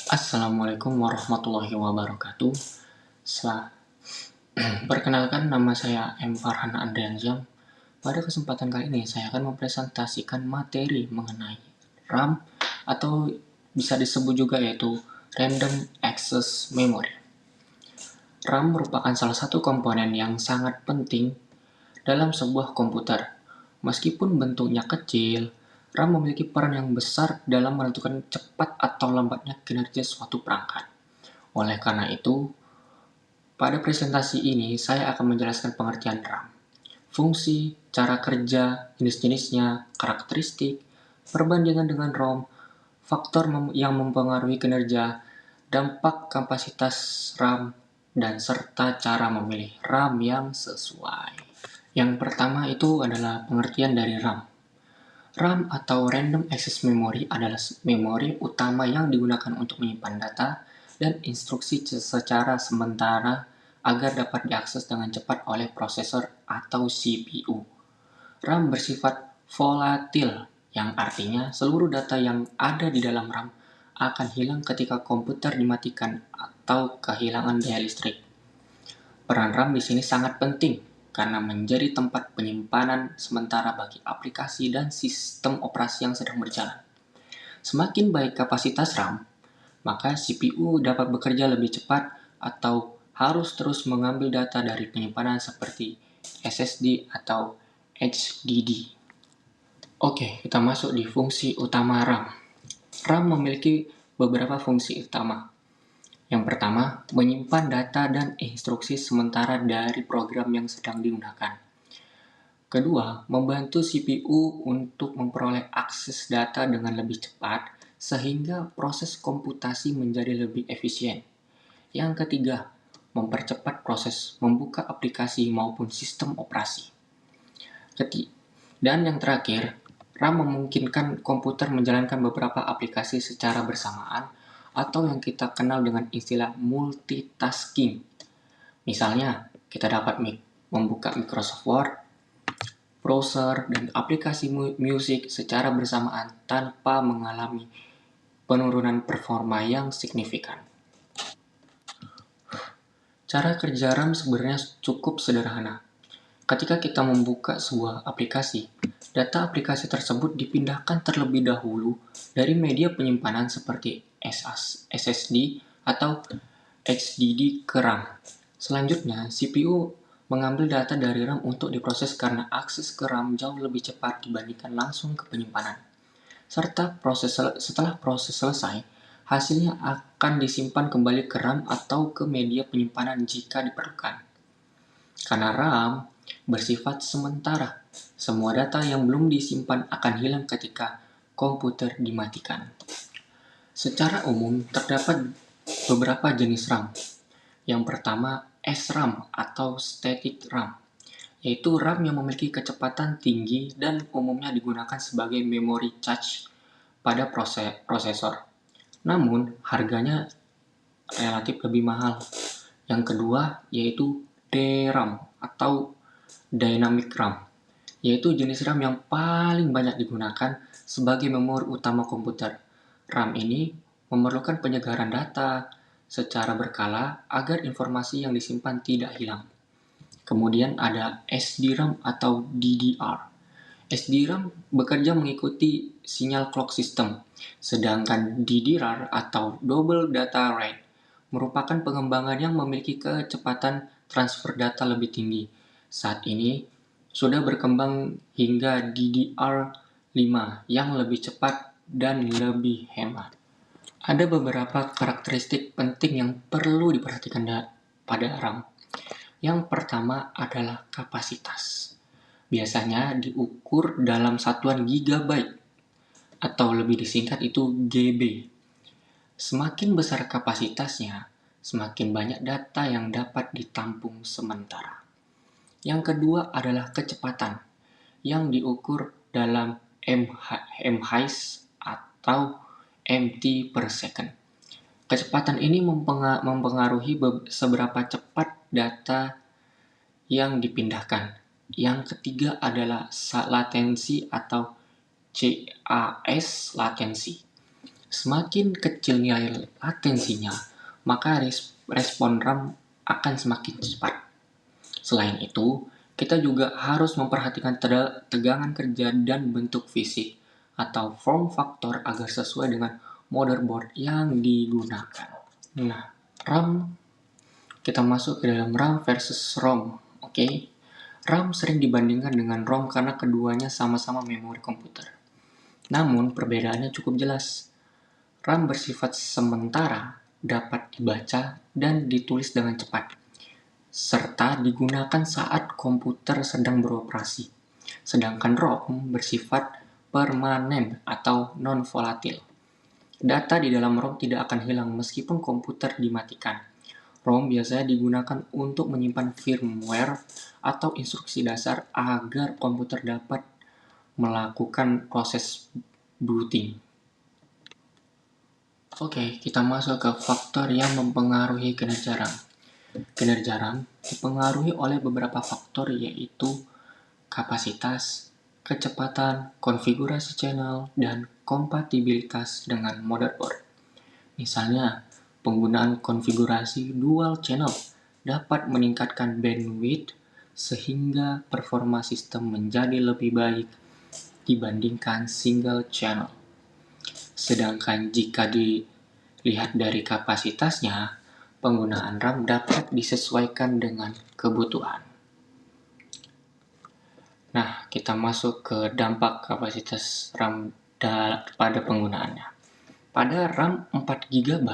Assalamualaikum warahmatullahi wabarakatuh. Setelah perkenalkan, nama saya M. Farhan Andriansyah. Pada kesempatan kali ini saya akan mempresentasikan materi mengenai RAM atau bisa disebut juga yaitu Random Access Memory. RAM merupakan salah satu komponen yang sangat penting dalam sebuah komputer. Meskipun bentuknya kecil, RAM memiliki peran yang besar dalam menentukan cepat atau lambatnya kinerja suatu perangkat. Oleh karena itu, pada presentasi ini saya akan menjelaskan pengertian RAM, fungsi, cara kerja, jenis-jenisnya, karakteristik, perbandingan dengan ROM, faktor yang mempengaruhi kinerja, dampak kapasitas RAM, dan serta cara memilih RAM yang sesuai. Yang pertama itu adalah pengertian dari RAM. RAM atau Random Access Memory adalah memori utama yang digunakan untuk menyimpan data dan instruksi secara sementara agar dapat diakses dengan cepat oleh prosesor atau CPU. RAM bersifat volatil, yang artinya seluruh data yang ada di dalam RAM akan hilang ketika komputer dimatikan atau kehilangan daya listrik. Peran RAM di sini sangat penting karena menjadi tempat penyimpanan sementara bagi aplikasi dan sistem operasi yang sedang berjalan. Semakin baik kapasitas RAM, maka CPU dapat bekerja lebih cepat atau harus terus mengambil data dari penyimpanan seperti SSD atau HDD. Oke, kita masuk di fungsi utama RAM. RAM memiliki beberapa fungsi utama. Yang pertama, menyimpan data dan instruksi sementara dari program yang sedang digunakan. Kedua, membantu CPU untuk memperoleh akses data dengan lebih cepat sehingga proses komputasi menjadi lebih efisien. Yang ketiga, mempercepat proses membuka aplikasi maupun sistem operasi. Dan yang terakhir, RAM memungkinkan komputer menjalankan beberapa aplikasi secara bersamaan atau yang kita kenal dengan istilah multitasking. Misalnya, kita dapat membuka Microsoft Word, browser, dan aplikasi musik secara bersamaan tanpa mengalami penurunan performa yang signifikan. Cara kerja RAM sebenarnya cukup sederhana. Ketika kita membuka sebuah aplikasi, data aplikasi tersebut dipindahkan terlebih dahulu dari media penyimpanan seperti SSD atau HDD ke RAM. Selanjutnya, CPU mengambil data dari RAM untuk diproses karena akses ke RAM jauh lebih cepat dibandingkan langsung ke penyimpanan. Setelah proses selesai, hasilnya akan disimpan kembali ke RAM atau ke media penyimpanan jika diperlukan. Karena RAM bersifat sementara, semua data yang belum disimpan akan hilang ketika komputer dimatikan. Secara umum, terdapat beberapa jenis RAM. Yang pertama, SRAM atau Static RAM, yaitu RAM yang memiliki kecepatan tinggi dan umumnya digunakan sebagai memori cache pada prosesor. Namun, harganya relatif lebih mahal. Yang kedua, yaitu DRAM atau Dynamic RAM, yaitu jenis RAM yang paling banyak digunakan sebagai memori utama komputer. RAM ini memerlukan penyegaran data secara berkala agar informasi yang disimpan tidak hilang. Kemudian ada SDRAM atau DDR. SDRAM bekerja mengikuti sinyal clock system, sedangkan DDR atau Double Data Rate merupakan pengembangan yang memiliki kecepatan transfer data lebih tinggi. Saat ini, sudah berkembang hingga DDR5 yang lebih cepat dan lebih hemat. Ada beberapa karakteristik penting yang perlu diperhatikan pada RAM. Yang pertama adalah kapasitas. Biasanya diukur dalam satuan gigabyte atau lebih disingkat itu GB. Semakin besar kapasitasnya, semakin banyak data yang dapat ditampung sementara. Yang kedua adalah kecepatan, yang diukur dalam MHz atau MT per second. Kecepatan ini mempengaruhi seberapa cepat data yang dipindahkan. Yang ketiga adalah latensi atau CAS latensi. Semakin kecil nilai latensinya, maka respon RAM akan semakin cepat. Selain itu, kita juga harus memperhatikan tegangan kerja dan bentuk fisik atau form factor agar sesuai dengan motherboard yang digunakan. Nah, RAM, kita masuk ke dalam RAM versus ROM. Oke. RAM sering dibandingkan dengan ROM karena keduanya sama-sama memori komputer. Namun, perbedaannya cukup jelas. RAM bersifat sementara, dapat dibaca dan ditulis dengan cepat, serta digunakan saat komputer sedang beroperasi. Sedangkan ROM bersifat permanen atau non-volatil. Data di dalam ROM tidak akan hilang meskipun komputer dimatikan. ROM biasanya digunakan untuk menyimpan firmware atau instruksi dasar agar komputer dapat melakukan proses booting. Oke, kita masuk ke faktor yang mempengaruhi kinerja RAM. Kinerja RAM dipengaruhi oleh beberapa faktor yaitu kapasitas, kecepatan, konfigurasi channel, dan kompatibilitas dengan motherboard. Misalnya, penggunaan konfigurasi dual channel dapat meningkatkan bandwidth sehingga performa sistem menjadi lebih baik dibandingkan single channel. Sedangkan jika dilihat dari kapasitasnya, penggunaan RAM dapat disesuaikan dengan kebutuhan. Nah, kita masuk ke dampak kapasitas RAM pada penggunaannya. Pada RAM 4 GB,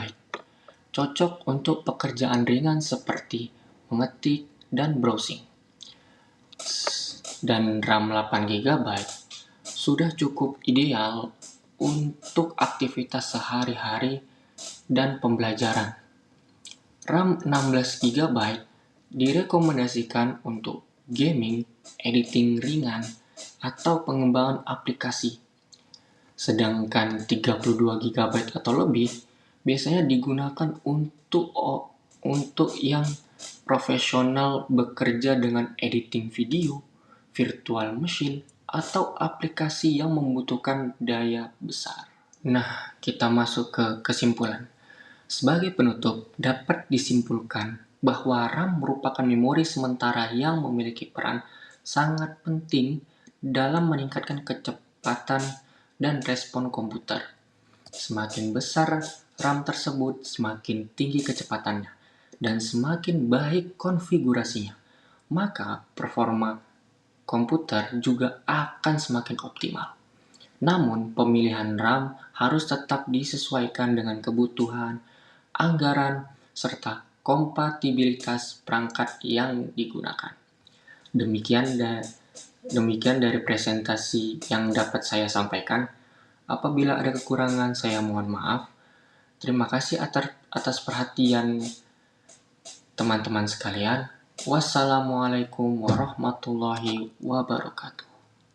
cocok untuk pekerjaan ringan seperti mengetik dan browsing. Dan RAM 8 GB sudah cukup ideal untuk aktivitas sehari-hari dan pembelajaran. RAM 16 GB direkomendasikan untuk gaming, editing ringan, atau pengembangan aplikasi. Sedangkan 32 GB atau lebih biasanya digunakan untuk yang profesional bekerja dengan editing video, virtual machine, atau aplikasi yang membutuhkan daya besar. Nah, kita masuk ke kesimpulan. Sebagai penutup, dapat disimpulkan bahwa RAM merupakan memori sementara yang memiliki peran sangat penting dalam meningkatkan kecepatan dan respon komputer. Semakin besar RAM tersebut, semakin tinggi kecepatannya, dan semakin baik konfigurasinya, maka performa komputer juga akan semakin optimal. Namun, pemilihan RAM harus tetap disesuaikan dengan kebutuhan, anggaran, serta kompatibilitas perangkat yang digunakan. Demikian dari presentasi yang dapat saya sampaikan. Apabila ada kekurangan, saya mohon maaf. Terima kasih atas perhatian teman-teman sekalian. Wassalamualaikum warahmatullahi wabarakatuh.